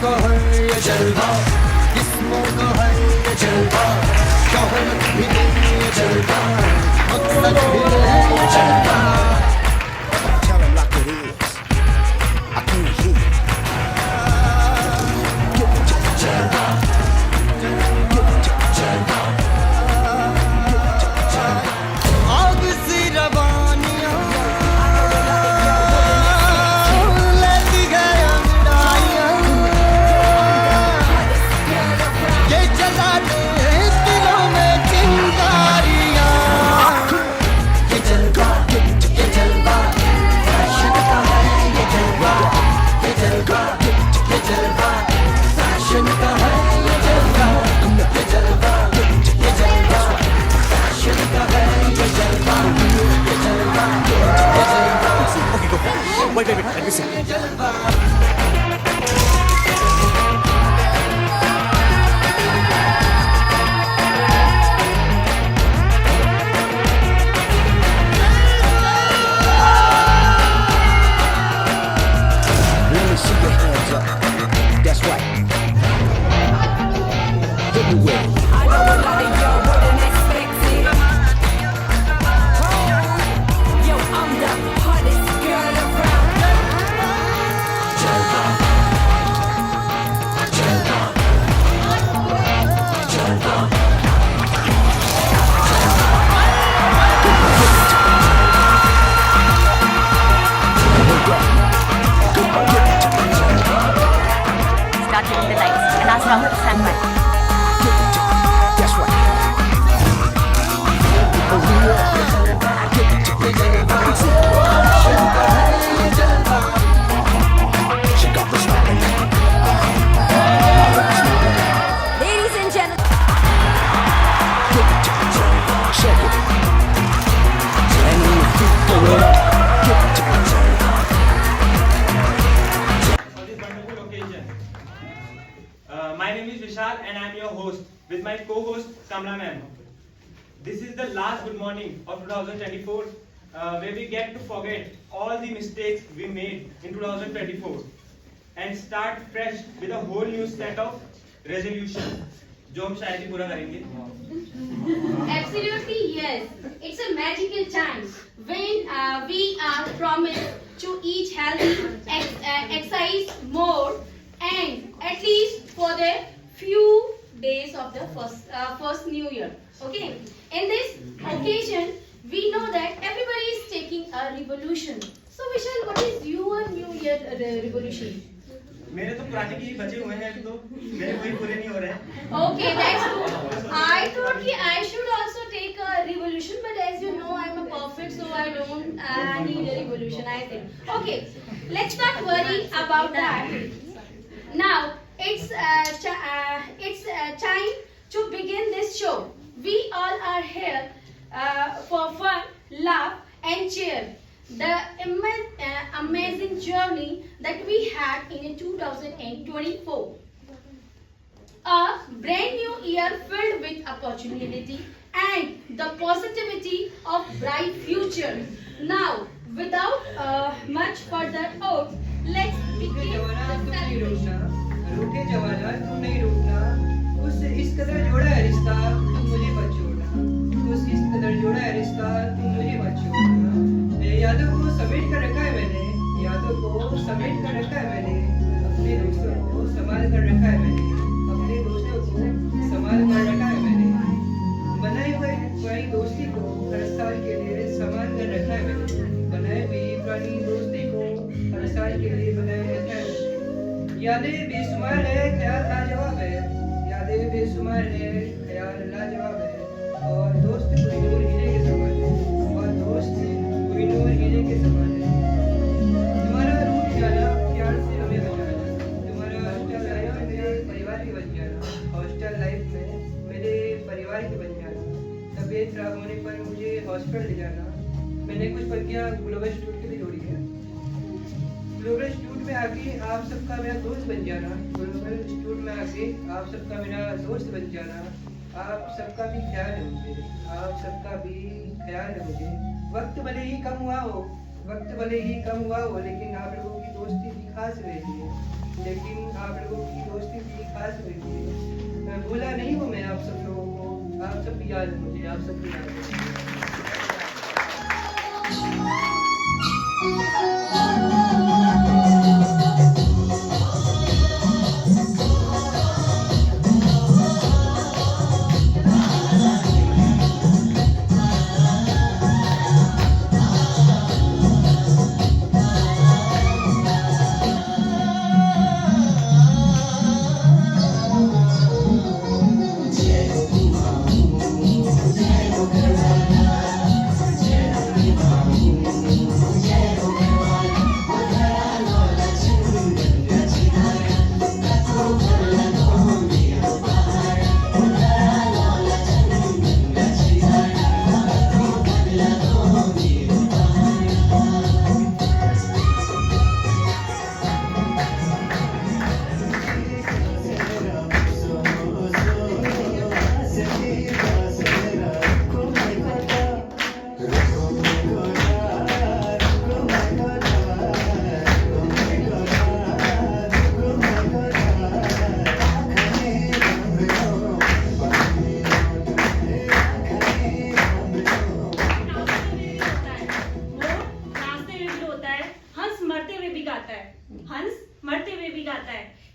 का है ये जलवा, किस्मों का है ये जलवा, शोहरत भी नहीं ये जलवा, मकसद भी नहीं ये जलवा। Tell them like it is, I can't hear you. जलवा, जलवा, आग सी रवानियां लेती गए अंगड़ाइयां, ये जला दे दिलों में चिंगारियां। ये जलवा, फैशन का है ये जलवा, ये जलवा, फैशन का है ये जलवा, ये जलवा, फैशन का है ये जलवा, ये जलवा, ये जलवा। Okay, go. Wait, let me see. Let me see your hands up. That's right. Hit me with it. I know a lot of y'all wouldn't expect it. Yo, I'm the hottest girl around. Java, Java, Java. Start hitting the lights and ask Rahul to stand by. That's right. She got the style. Ladies and gentlemen. Shake it. And when your feet go it up. For this wonderful occasion. My name is Vishal and I am your host with my co-host Kamla ma'am. This is the last good morning of 2024 where we get to forget all the mistakes we made in 2024 and start fresh with a whole new set of resolutions जो हम शायद ही पूरा करेंगे. Absolutely yes. It's a magical time when we are promised to eat healthy, exercise more, and at least for the few days of the first New Year. Okay. In this occasion, we know that everybody is taking a revolution. So Vishal, what is your New Year revolution? मेरे तो पुराने की बचे हुए हैं तो मेरे कोई पूरे नहीं हो रहे हैं. Okay, that's good. I thought I should also take a revolution, but as you know, I'm a perfect, so I don't need a revolution, I think. Okay, let's not worry about that. Now, it's time to begin this show. We all are here for fun, laugh, and cheer. The amazing journey that we had in 2024. A brand new year filled with opportunity and the positivity of bright future. Now, without much further ado, let's begin the celebration. रूठे जवाना तू नहीं रूठना, उससे इस कदर जोड़ा है रिश्ता तू मुझे मत छोड़ना, उससे इस कदर जोड़ा है रिश्ता तू मुझे मत छोड़ना. यादों को समेट कर रखा है मैंने, यादों को समेट कर रखा है मैंने, अपने दोस्तों को संभाल कर रखा है मैंने, अपने दोस्तों को संभाल कर रखा है मैंने, बनाई हुई पुरानी दोस्ती को हर साल के लिए संभाल कर रखा है मैंने, बनाई हुई पुरानी दोस्ती को हर साल के लिए बनाए रखा है. यादें बेशुमार है, ख्याल लाजवाब है, यादें बेशुमार है, ख्याल लाजवाब है, और दोस्त कोई नूर हीरे के समान है, और दोस्त कोई नूर हीरे के समान है. तुम्हारा रूठ जाना प्यार से हमें बचाना, तुम्हारा हॉस्टल आया मेरे परिवार के बन जाना, हॉस्टल लाइफ में मेरे परिवार के बन जाना. तबीयत खराब होने पर मुझे हॉस्पिटल ले जाना. मैंने कुछ पंक्तियाँ ग्लोबल इंस्टीट्यूट के लिए जोड़ी है. ग्लोबल इंस्टीट्यूट में आके आप सबका मेरा दोस्त बन जाना, ग्लोबल इंस्टीट्यूट में आके आप सबका मेरा दोस्त बन जाना. आप सबका भी ख्याल है मुझे, आप सबका भी ख्याल है मुझे. वक्त भले ही कम हुआ हो, वक्त भले ही कम हुआ हो, लेकिन आप लोगों की दोस्ती भी खास रही है। लेकिन आप लोगों की दोस्ती भी खास रही है। मैं भूला नहीं हूँ मैं आप सब लोगों को। आप सब की याद है मुझे, आप सब की याद है।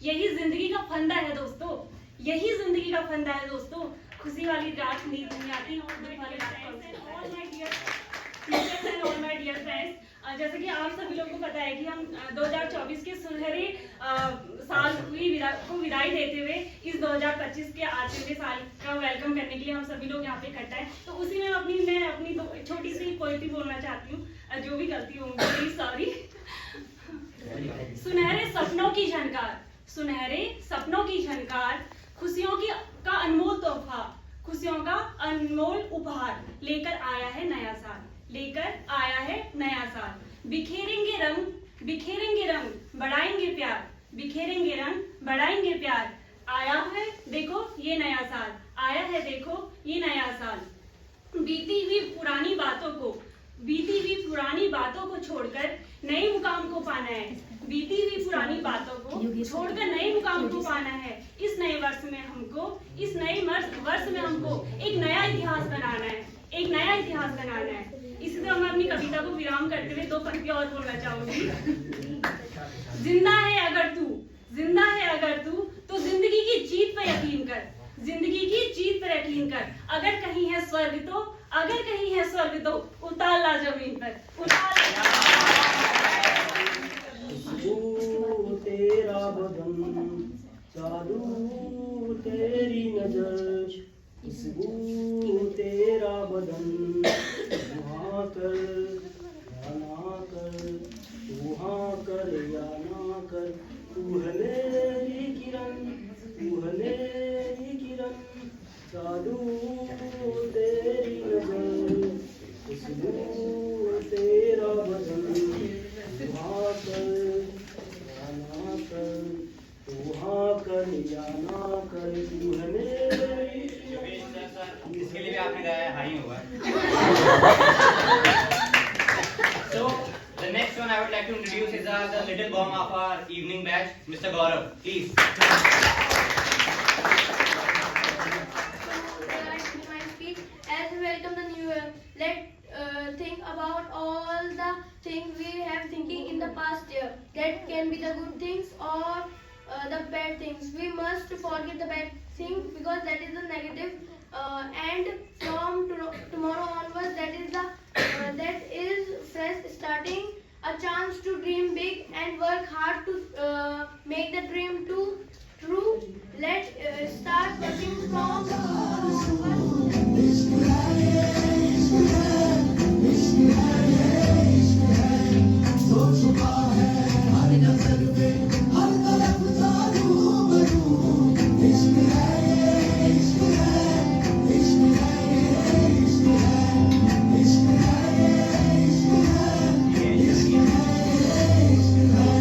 यही जिंदगी का फंदा है दोस्तों, यही जिंदगी का फंदा है दोस्तों। खुशी वाली रात नींद नहीं आती और दुख वाली रात। All my dear teachers and all my dear friends, जैसे कि आप सभी लोगों को पता है कि हम 2024 के सुनहरे साल को विदाई देते हुए इस 2025 के आठवें साल का वेलकम करने के लिए हम सभी लोग यहाँ पे इकट्ठा हैं। तो उसी में मैं अपनी छोटी सी पोएट्री बोलना चाहती हूँ। जो भी गलती होंगी सॉरी। सुनहरे सपनों की झनकार, सुनहरे सपनों की झनकार, खुशियों का अनमोल तोहफा, खुशियों का अनमोल उपहार लेकर आया है नया साल, लेकर आया है नया साल। बिखेरेंगे रंग, बिखेरेंगे रंग, बढ़ाएंगे प्यार, बिखेरेंगे रंग, बढ़ाएंगे प्यार। आया है देखो ये नया साल, आया है देखो ये नया साल। बीती हुई पुरानी बातों को, बीती हुई पुरानी बातों को छोड़कर नए मुकाम को पाना है, बीती हुई पुरानी बातों को छोड़कर नए मुकाम को पाना है। इस नए वर्ष में हमको, इस नए वर्ष में हमको एक नया इतिहास बनाना है, एक नया इतिहास बनाना है। इसी तरह मैं अपनी कविता को विराम करते हुए 2 पंक्तियां और बोलना चाहूंगी। जिंदा है अगर तू, जिंदा है अगर तू, तो जिंदगी की जीत पर यकीन कर, जिंदगी की जीत पर यकीन कर। अगर कहीं है स्वर्ग तो, अगर कहीं है स्वर्ग तो उतार ला जमीन पर, उतार तेरा बदन, जादू तेरी नजर, खुशबू तेरा बदन, वहाँ कर या ना कर, वहाँ कर या ना कर। तू है मेरी किरण, तू है मेरी किरण, जादू तेरी नजर, खुशबू तेरा बदन, वहाँ कर ना कर, वहाँ कर या ना कर। तू है मेरी। इसके लिए भी आपने गाया हाई होगा। So the next one I would like to introduce is the little bomb of our evening batch, Mr. Gaurav. Please. As we welcome the new year, let's think about all the things we have thinking in the past year. That can be the good things or the bad things. We must forget the bad things because that is the negative. And from tomorrow onwards, that is fresh starting, a chance to dream big and work hard to make the dream true. Let's start working from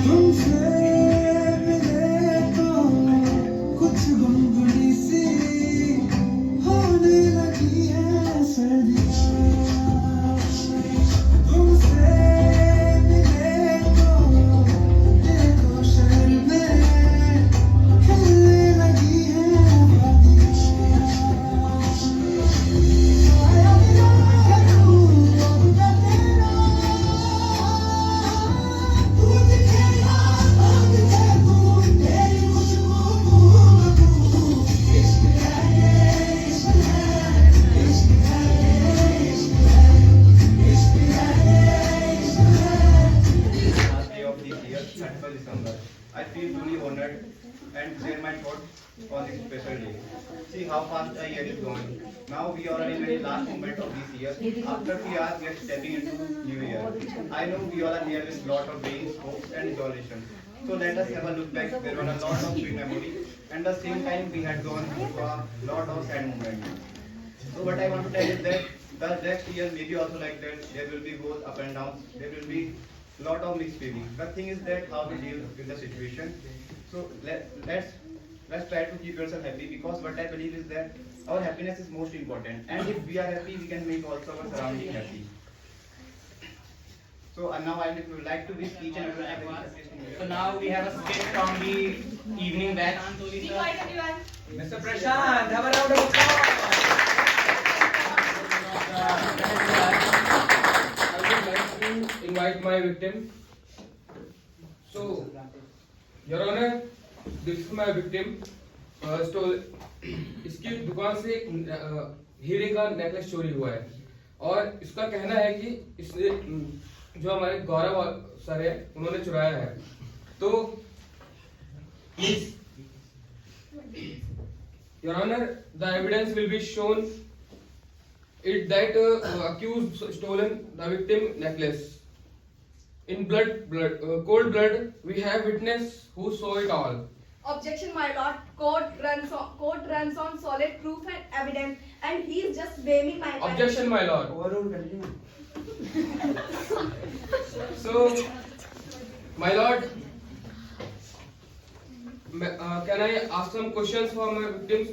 तुमसे मिले तो December. I feel truly honored and share my thoughts on this special day. See how fast a year is gone. Now we are in the very last moment of this year. After 3 hours, we are stepping into New Year. I know we all are here with lot of dreams, hopes and resolutions. So let us have a look back. There were a lot of sweet memories, and at the same time we had gone through a lot of sad moments. So what I want to tell is that the next year may be also like that. There will be both up and downs. There will be lot of mixed feelings. The thing is that how to deal with the situation. So let's try to keep yourself happy, because what I believe is that our happiness is most important, and if we are happy, we can make also our surrounding happy. So now I would like to wish each and everyone. So now we have a skit from the evening batch. Be quiet, everyone. Mr. Prashant, have a round of applause. I would like to invite my victim. So, Your Honor, this is my victim. इसकी दुकान से हीरे का necklace चोरी हुआ है, और इसका कहना है कि इसने जो हमारे गौरव सर है उन्होंने चुराया है. तो Your Honor, the evidence will be shown it that accused stolen the victim necklace. In cold blood, we have witness who saw it all. Objection, my lord. Court runs on solid proof and evidence, and he is just blaming my client. Objection, my lord. Overruled, continue. So, my lord, can I ask some questions for my victims?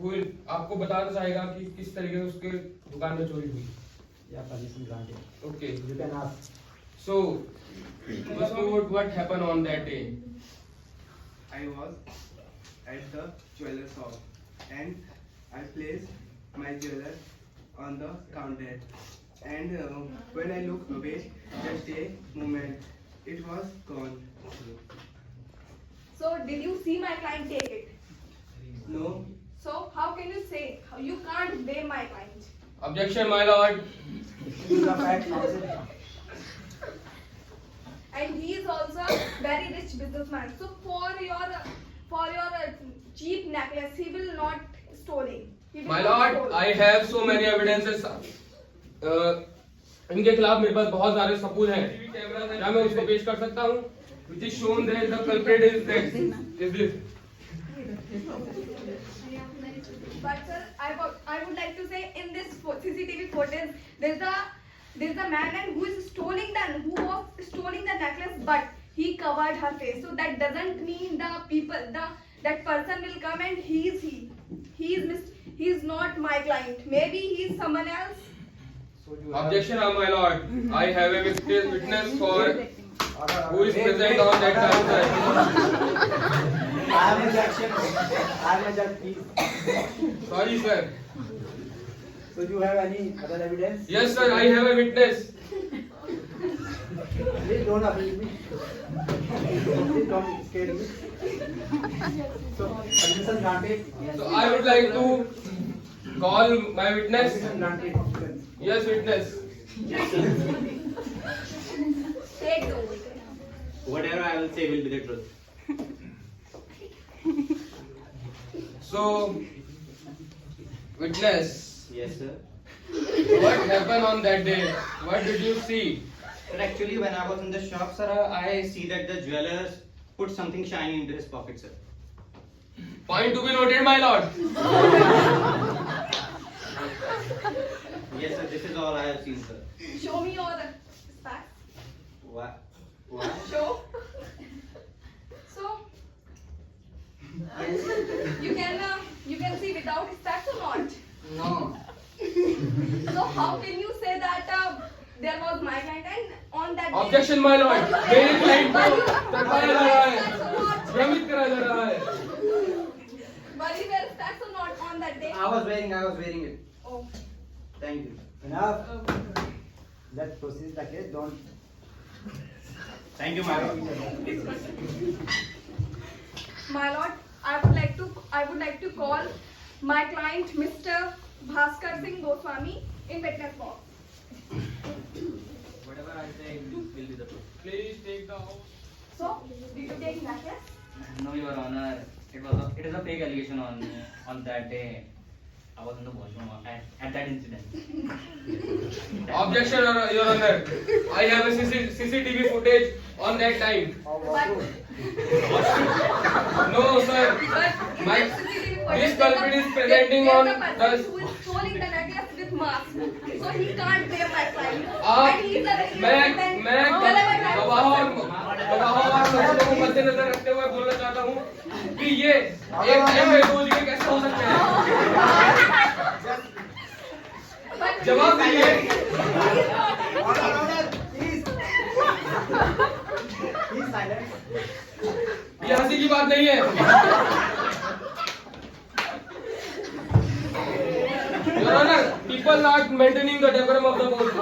Who will आपको बताना चाहेगा कि किस तरीके से उसके दुकान में चोरी हुई. Yeah, permission granted. Okay. You can ask. So, what happened on that day? I was at the jeweler shop, and I placed my jeweler on the counter, and when I looked away, just a moment, it was gone. So, did you see my client take it? No. So, how can you say? You can't blame my client. Objection, my lord. And he is also a very rich businessman. So, for your cheap necklace, he will not stealing. My lord, I have so many evidences. इनके खिलाफ मेरे पास बहुत सारे सबूत हैं. क्या मैं उसको पेश कर सकता हूँ? Which is shown that the culprit is this. But sir, I would like to say, in this CCTV footage, there's a man and who was stealing the necklace, but he covered her face. So that doesn't mean that person will come and he is not my client. Maybe he is someone else. Objection, my lord. I have a witness for who is present on that time. I am a judge, please. Sorry, sir. So do you have any other evidence? Yes, sir. I have a witness. Please don't abuse me. Please don't scare me. So permission granted. So I would like to call my witness. Permission granted. Yes, witness. Take the Whatever I will say will be the truth. So, witness. Yes, sir. What happened on that day? What did you see? But actually, when I was in the shop, sir, I see that the jeweler put something shiny into his pocket, sir. Point to be noted, my lord. Yes, sir. This is all I have seen, sir. Show me your specs. What? Show. So you can see without specs or not? No. So how can you say that there was my client and on that day? Objection, my lord. मेरे client को But तड़पाया जा रहा है, भ्रमित करा जा रहा है. Were you wear specs or not on that day? I was wearing it. Oh. Thank you. Enough. Let's proceed the case. Don't. Thank you, my lord. My lord, I would like to call my client Mr. Bhaskar Singh Goswami in witness box. Whatever I say will be the truth. Please take the oath. So, did you take necklace? No, Your Honor. It is a fake allegation on that day. I was in the washroom at that incident. Objection, Your Honor. I have a CCTV footage on that time. But, No, sir. but My- in the CCTV footage, this culprit is presenting there's on a person the- who is stealing the necklace with mask. So he can't bear that crime. आप And he is a very मैं innocent. मैं गवाहों और सबूतों को मद्देनजर रखते हुए बोलना चाहता हूँ कि ये एक टाइम में दो जगह कैसे हो सकते हैं? But जवाब दीजिए। ये हंसी की बात नहीं है। Your Honor, people not maintaining the decorum of the court.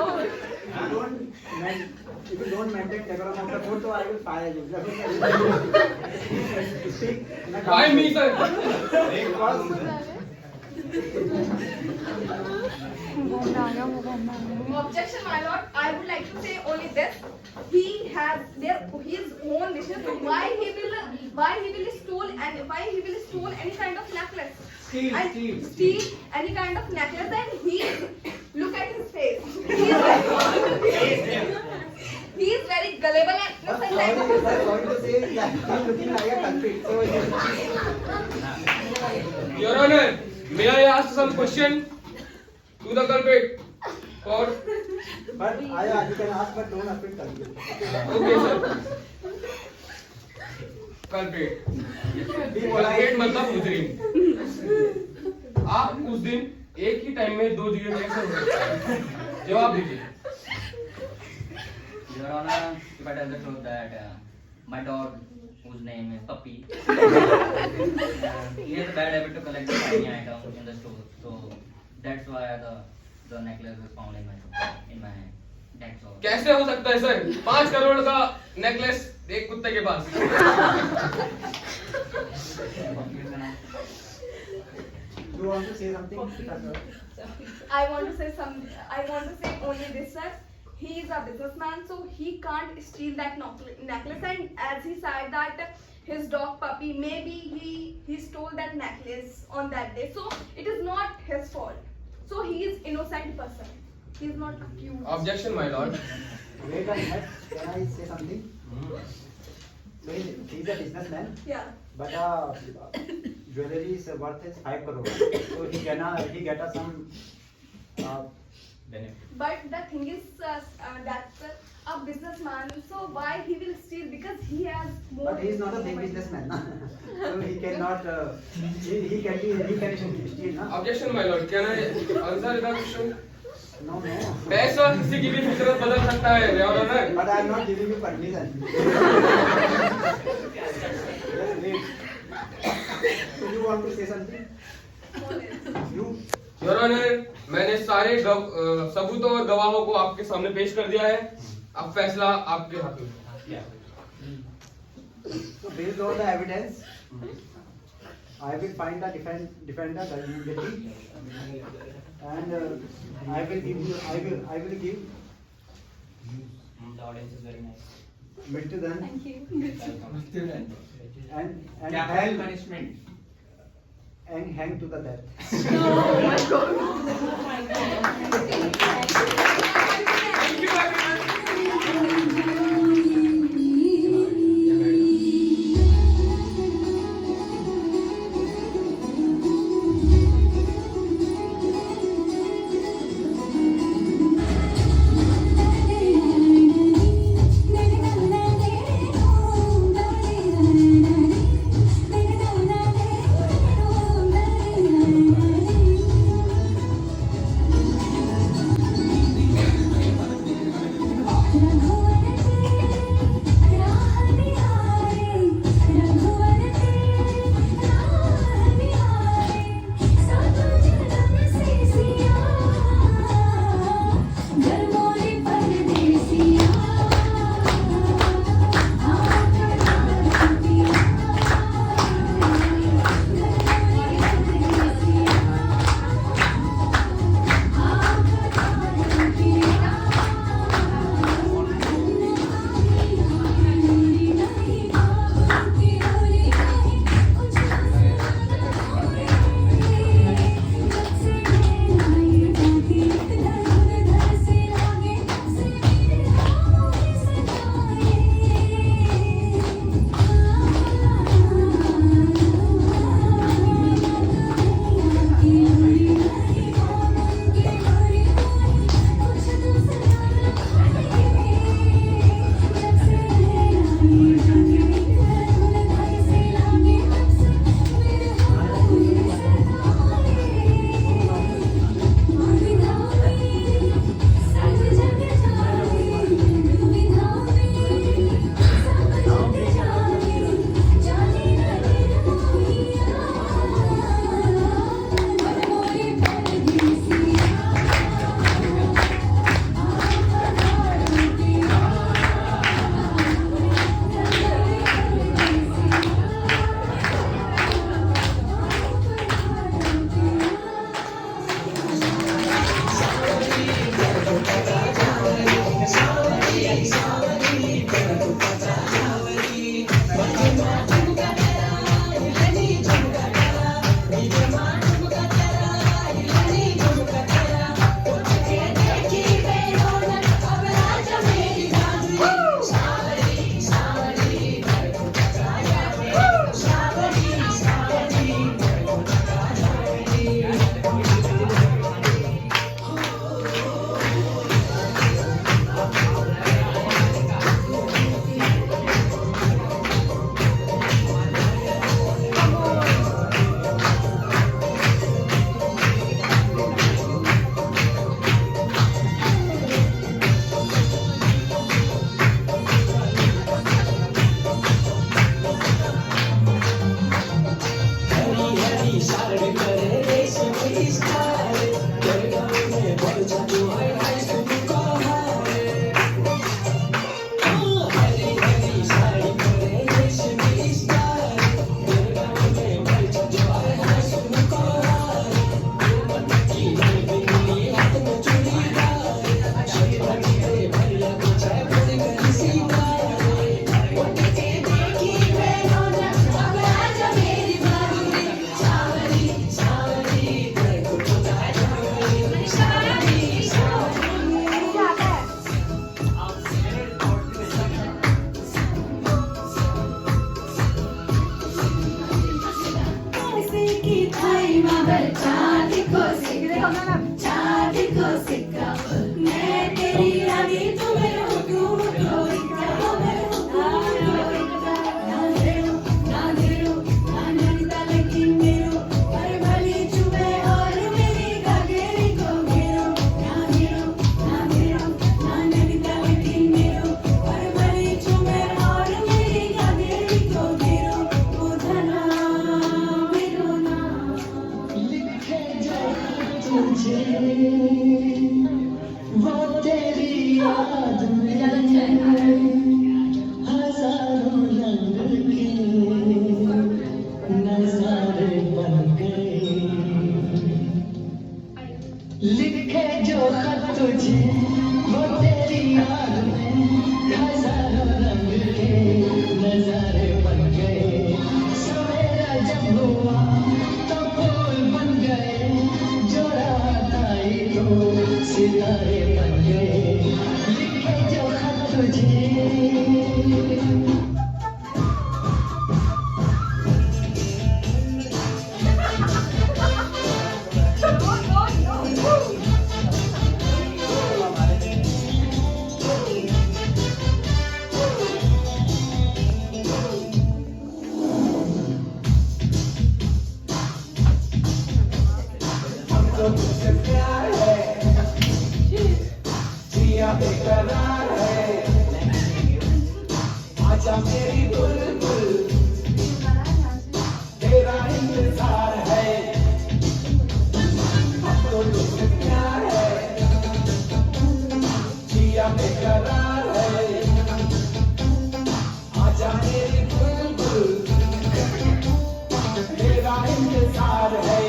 If you don't maintain decorum of the court, so I will fire you. Why me, sir? Objection, my lord. I would like to say only this. He has his own wishes. Why he will steal any kind of necklace? Steal any kind of necklace, and he look at his face. He is very gullible and innocent type of person. Sorry to say that he's looking like a culprit. So Your Honor, may I ask some question to the culprit? For but you can ask, but don't affect culprit. okay, sir. Culprit. Culprit मतलब मुजरिम। आप उस दिन एक ही time में दो जगह कैसे हो सकते हैं? जवाब दीजिए। Your Honor, if I tell the truth that my dog, whose name is Puppy, he has a bad habit to collect the tiny items in the store. So that's why the necklace is found in my hand. That's all. कैसे हो सकता है sir? 5 crore का necklace एक कुत्ते के पास। You want to say something? I want to say only this, sir. He is a businessman, so he can't steal that necklace. And as he said that his dog Puppy, maybe he stole that necklace on that day. So it is not his fault. So he is innocent person. He is not accused. Objection, my lord. Wait a minute. Can I say something? So he's a businessman. Yeah. But jewelry's worth is 5 crore. So he get some Benefit. But the thing is that's a businessman. So why he will steal? Because he has more. But he is not a big businessman. So he cannot. He can steal. Na? Objection, my lord. Can I answer the question? No. पैसा किसी की भी फितरत बदल सकता है, Your Honor. But I am not giving you permission. Just wait. So you want to say something? You. Your Honor, मैंने सारे सबूतों और गवाहों को आपके सामने पेश कर दिया है। अब फैसला आपके हाथ में। So based on the evidence, I will find the defender guilty, and I will give The audience is very nice. Mrityudan. Thank you. And Capital punishment. and hang to the death. Oh my God. Thank you, everyone. अरे चांद को सिक्का चांद को सिक्का मैं तेरी रानी तू मेरे हुक्म को इक्का मेरे हुक्म को इक्का ना देरो ना नरिता लेकिन मेरो पर भली चुमे और मेरी गागेरी को घेरो ना नरिता लेकिन मेरो पर भली चुमे और मेरी गागेरी को घेरो उधना मेरो ना लिखे जो तुझे वो तेरी याद में हजारों रंग के नजारे बन गए लिखे जो खत तुझे वो तेरी याद में हजारों रंग के नजारे बन गए सवेरा जब हुआ तो फूल बन गए जो रात आई तो सितारे बन गए लिखे जो खत तुझे हमको तुझसे प्यार है जिया बेकरार है आजा मेरी बुलबुल तेरा इंतजार है हमको तुझसे प्यार है जिया बेकरार है आजा मेरी बुलबुल तेरा इंतजार है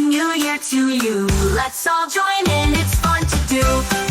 New Year to you. Let's all join in, it's fun to do.